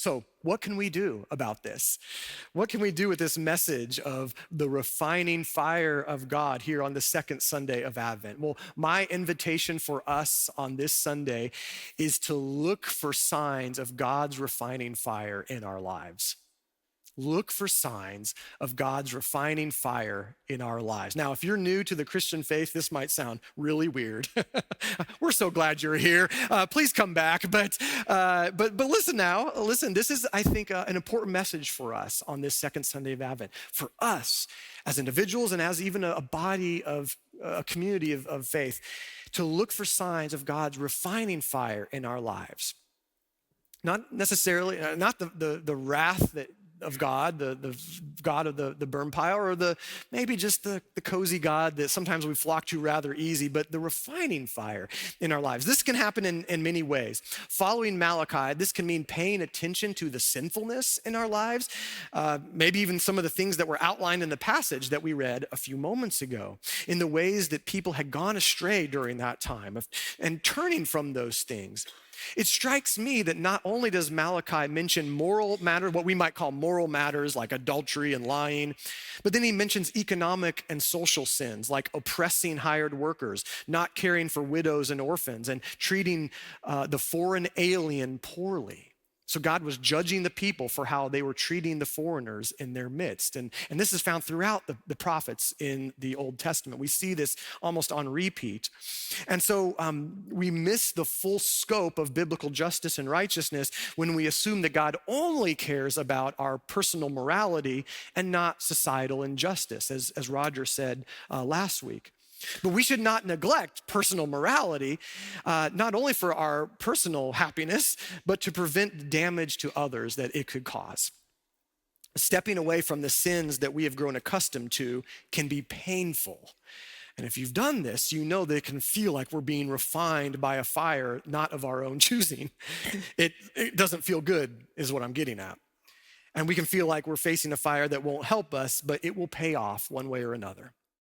So what can we do about this? What can we do with this message of the refining fire of God here on the second Sunday of Advent? Well, my invitation for us on this Sunday is to look for signs of God's refining fire in our lives. Look for signs of God's refining fire in our lives. Now, if you're new to the Christian faith, this might sound really weird. We're so glad you're here. Please come back. But listen now. Listen, this is, I think, an important message for us on this second Sunday of Advent. For us as individuals and as even a body of a community of faith, to look for signs of God's refining fire in our lives. Not necessarily, not the wrath of God, the God of the burn pile, or maybe just the cozy God that sometimes we flock to rather easy, but the refining fire in our lives. This can happen in many ways. Following Malachi, this can mean paying attention to the sinfulness in our lives, maybe even some of the things that were outlined in the passage that we read a few moments ago, in the ways that people had gone astray during that time, and turning from those things. It strikes me that not only does Malachi mention moral matters, what we might call moral matters like adultery and lying, but then he mentions economic and social sins like oppressing hired workers, not caring for widows and orphans, and treating the foreign alien poorly. So God was judging the people for how they were treating the foreigners in their midst. And this is found throughout the prophets in the Old Testament. We see this almost on repeat. And so we miss the full scope of biblical justice and righteousness when we assume that God only cares about our personal morality and not societal injustice, as Roger said last week. But we should not neglect personal morality, not only for our personal happiness, but to prevent damage to others that it could cause. Stepping away from the sins that we have grown accustomed to can be painful. And if you've done this, you know that it can feel like we're being refined by a fire, not of our own choosing. It doesn't feel good, is what I'm getting at. And we can feel like we're facing a fire that won't help us, but it will pay off one way or another.